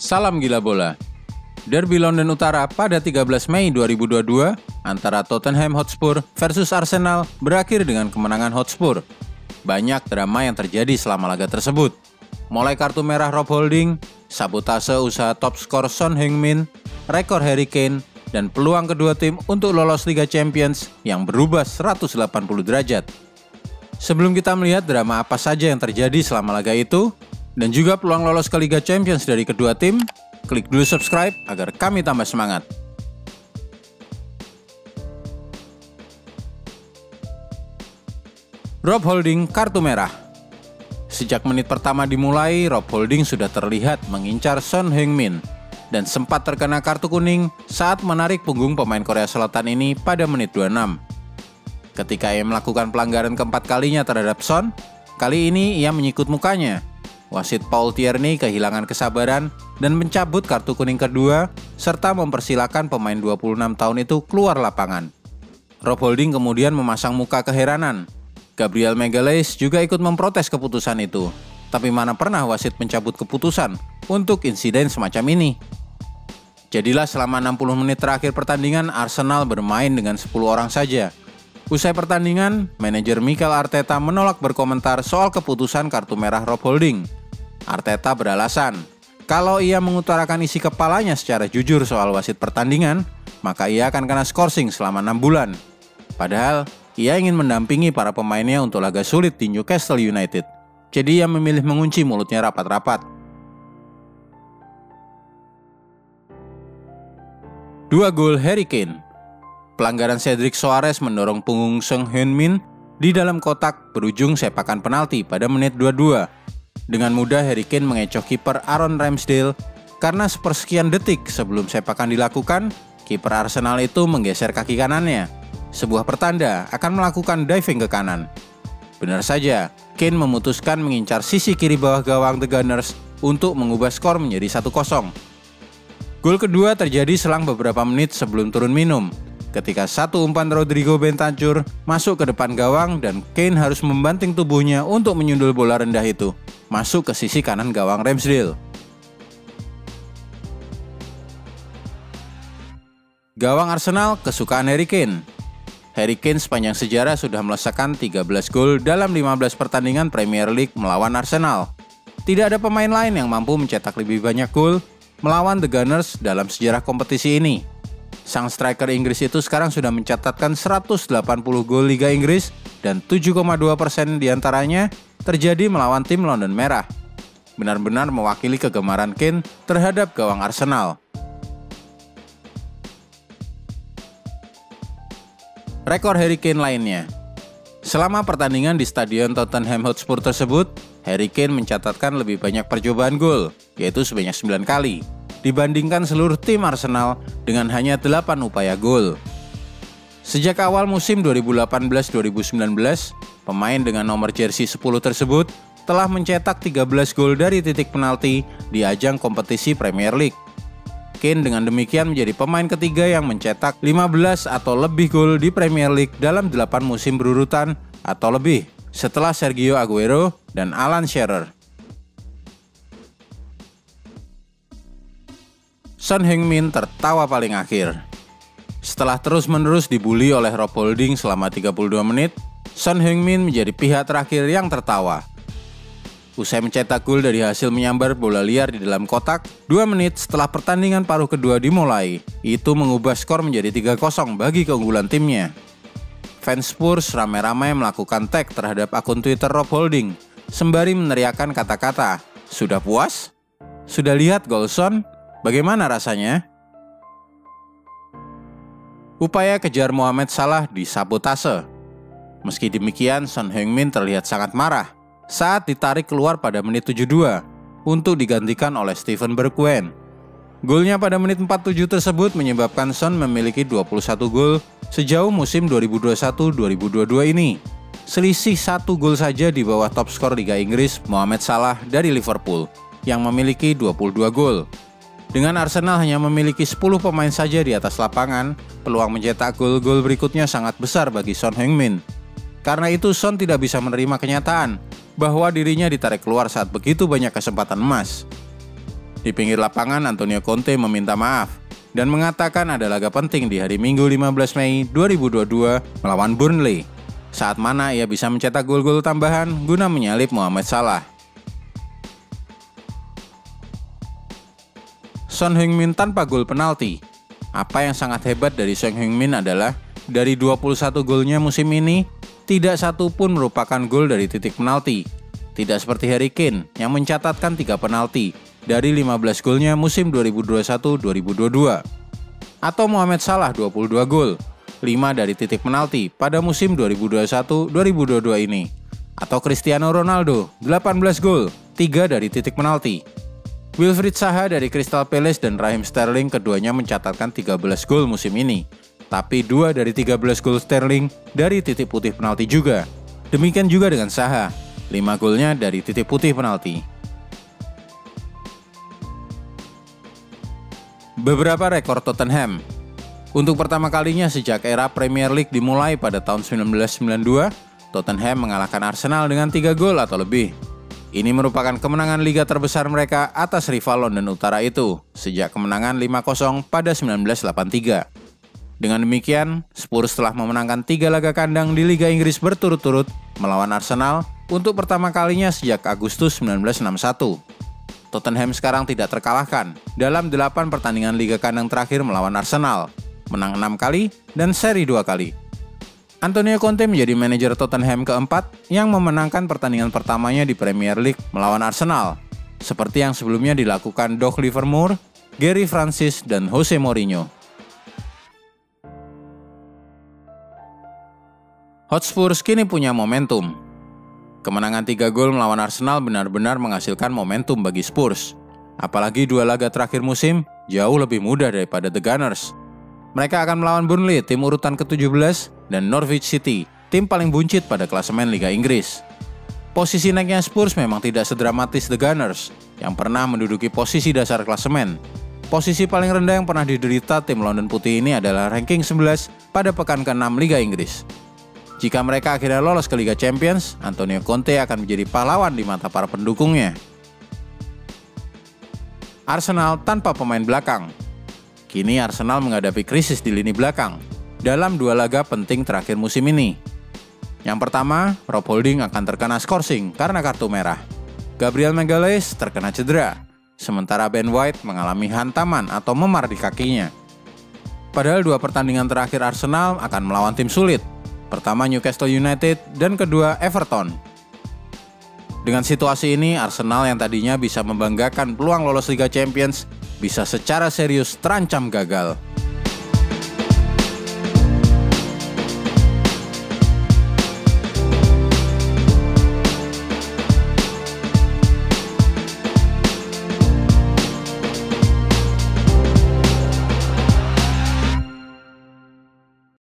Salam gila bola. Derby London Utara pada 13 Mei 2022 antara Tottenham Hotspur versus Arsenal berakhir dengan kemenangan Hotspur. Banyak drama yang terjadi selama laga tersebut. Mulai kartu merah Rob Holding, sabotase usaha top skor Son Heung-min, rekor Harry Kane, dan peluang kedua tim untuk lolos Liga Champions yang berubah 180 derajat. Sebelum kita melihat drama apa saja yang terjadi selama laga itu, dan juga peluang lolos ke Liga Champions dari kedua tim, klik dulu subscribe agar kami tambah semangat. Rob Holding kartu merah. Sejak menit pertama dimulai, Rob Holding sudah terlihat mengincar Son Heung-min dan sempat terkena kartu kuning saat menarik punggung pemain Korea Selatan ini pada menit 26. Ketika ia melakukan pelanggaran keempat kalinya terhadap Son, kali ini ia menyikut mukanya. Wasit Paul Tierney kehilangan kesabaran dan mencabut kartu kuning kedua serta mempersilahkan pemain 26 tahun itu keluar lapangan. Rob Holding kemudian memasang muka keheranan. Gabriel Magalhaes juga ikut memprotes keputusan itu. Tapi mana pernah wasit mencabut keputusan untuk insiden semacam ini? Jadilah selama 60 menit terakhir pertandingan Arsenal bermain dengan 10 orang saja. Usai pertandingan, manajer Mikel Arteta menolak berkomentar soal keputusan kartu merah Rob Holding. Arteta beralasan, kalau ia mengutarakan isi kepalanya secara jujur soal wasit pertandingan, maka ia akan kena skorsing selama 6 bulan. Padahal, ia ingin mendampingi para pemainnya untuk laga sulit di Newcastle United. Jadi ia memilih mengunci mulutnya rapat-rapat. 2 gol Harry Kane. Pelanggaran Cedric Soares mendorong punggung Son Heung-min di dalam kotak berujung sepakan penalti pada menit 22. Dengan mudah Harry Kane mengecoh kiper Aaron Ramsdale karena sepersekian detik sebelum sepakan dilakukan, kiper Arsenal itu menggeser kaki kanannya. Sebuah pertanda akan melakukan diving ke kanan. Benar saja, Kane memutuskan mengincar sisi kiri bawah gawang The Gunners untuk mengubah skor menjadi 1-0. Gol kedua terjadi selang beberapa menit sebelum turun minum, ketika satu umpan Rodrigo Bentancur masuk ke depan gawang dan Kane harus membanting tubuhnya untuk menyundul bola rendah itu masuk ke sisi kanan gawang Ramsdale. Gawang Arsenal kesukaan Harry Kane. Harry Kane sepanjang sejarah sudah melesakkan 13 gol dalam 15 pertandingan Premier League melawan Arsenal. Tidak ada pemain lain yang mampu mencetak lebih banyak gol melawan The Gunners dalam sejarah kompetisi ini. Sang striker Inggris itu sekarang sudah mencatatkan 180 gol Liga Inggris dan 7,2% diantaranya terjadi melawan tim London Merah. Benar-benar mewakili kegemaran Kane terhadap gawang Arsenal. Rekor Harry Kane lainnya. Selama pertandingan di stadion Tottenham Hotspur tersebut, Harry Kane mencatatkan lebih banyak percobaan gol, yaitu sebanyak 9 kali, dibandingkan seluruh tim Arsenal dengan hanya 8 upaya gol. Sejak awal musim 2018-2019, pemain dengan nomor jersey 10 tersebut telah mencetak 13 gol dari titik penalti di ajang kompetisi Premier League. Kane dengan demikian menjadi pemain ketiga yang mencetak 15 atau lebih gol di Premier League dalam 8 musim berurutan atau lebih, setelah Sergio Aguero dan Alan Shearer. Son Heung-min tertawa paling akhir. Setelah terus-menerus dibully oleh Rob Holding selama 32 menit, Son Heung-min menjadi pihak terakhir yang tertawa. Usai mencetak gol dari hasil menyambar bola liar di dalam kotak, 2 menit setelah pertandingan paruh kedua dimulai, itu mengubah skor menjadi 3-0 bagi keunggulan timnya. Fans Spurs ramai-ramai melakukan tag terhadap akun Twitter Rob Holding, sembari meneriakkan kata-kata, "Sudah puas? Sudah lihat gol Son? Bagaimana rasanya?" Upaya kejar Mohamed Salah disabotase. Meski demikian, Son Heung-min terlihat sangat marah saat ditarik keluar pada menit 72 untuk digantikan oleh Steven Bergwijn. Golnya pada menit 47 tersebut menyebabkan Son memiliki 21 gol sejauh musim 2021-2022 ini. Selisih 1 gol saja di bawah top skor Liga Inggris Mohamed Salah dari Liverpool yang memiliki 22 gol. Dengan Arsenal hanya memiliki 10 pemain saja di atas lapangan, peluang mencetak gol-gol berikutnya sangat besar bagi Son Heung-min. Karena itu Son tidak bisa menerima kenyataan bahwa dirinya ditarik keluar saat begitu banyak kesempatan emas. Di pinggir lapangan, Antonio Conte meminta maaf dan mengatakan ada laga penting di hari Minggu 15 Mei 2022 melawan Burnley, saat mana ia bisa mencetak gol-gol tambahan guna menyalip Mohamed Salah. Son Heung-min tanpa gol penalti. Apa yang sangat hebat dari Son Heung-min adalah dari 21 golnya musim ini, tidak satu pun merupakan gol dari titik penalti. Tidak seperti Harry Kane yang mencatatkan 3 penalti dari 15 golnya musim 2021-2022. Atau Mohamed Salah 22 gol, 5 dari titik penalti pada musim 2021-2022 ini. Atau Cristiano Ronaldo 18 gol, 3 dari titik penalti. Wilfried Zaha dari Crystal Palace dan Raheem Sterling keduanya mencatatkan 13 gol musim ini. Tapi 2 dari 13 gol Sterling dari titik putih penalti juga. Demikian juga dengan Zaha, 5 golnya dari titik putih penalti. Beberapa rekor Tottenham. Untuk pertama kalinya sejak era Premier League dimulai pada tahun 1992, Tottenham mengalahkan Arsenal dengan 3 gol atau lebih. Ini merupakan kemenangan liga terbesar mereka atas rival London Utara itu, sejak kemenangan 5-0 pada 1983. Dengan demikian, Spurs telah memenangkan 3 laga kandang di Liga Inggris berturut-turut melawan Arsenal untuk pertama kalinya sejak Agustus 1961. Tottenham sekarang tidak terkalahkan dalam 8 pertandingan Liga Kandang terakhir melawan Arsenal, menang 6 kali dan seri 2 kali. Antonio Conte menjadi manajer Tottenham keempat yang memenangkan pertandingan pertamanya di Premier League melawan Arsenal, seperti yang sebelumnya dilakukan Doug Livermore, Gary Francis, dan Jose Mourinho. Hotspurs kini punya momentum. Kemenangan 3 gol melawan Arsenal benar-benar menghasilkan momentum bagi Spurs. Apalagi 2 laga terakhir musim jauh lebih mudah daripada The Gunners. Mereka akan melawan Burnley, tim urutan ke-17, dan Norwich City, tim paling buncit pada klasemen Liga Inggris. Posisi naiknya Spurs memang tidak sedramatis The Gunners, yang pernah menduduki posisi dasar klasemen. Posisi paling rendah yang pernah diderita tim London Putih ini adalah ranking 11 pada pekan ke-6 Liga Inggris. Jika mereka akhirnya lolos ke Liga Champions, Antonio Conte akan menjadi pahlawan di mata para pendukungnya. Arsenal tanpa pemain belakang. Kini Arsenal menghadapi krisis di lini belakang dalam 2 laga penting terakhir musim ini. Yang pertama, Rob Holding akan terkena skorsing karena kartu merah. Gabriel Magalhaes terkena cedera, sementara Ben White mengalami hantaman atau memar di kakinya. Padahal 2 pertandingan terakhir Arsenal akan melawan tim sulit. Pertama Newcastle United dan kedua Everton. Dengan situasi ini, Arsenal yang tadinya bisa membanggakan peluang lolos Liga Champions bisa secara serius terancam gagal.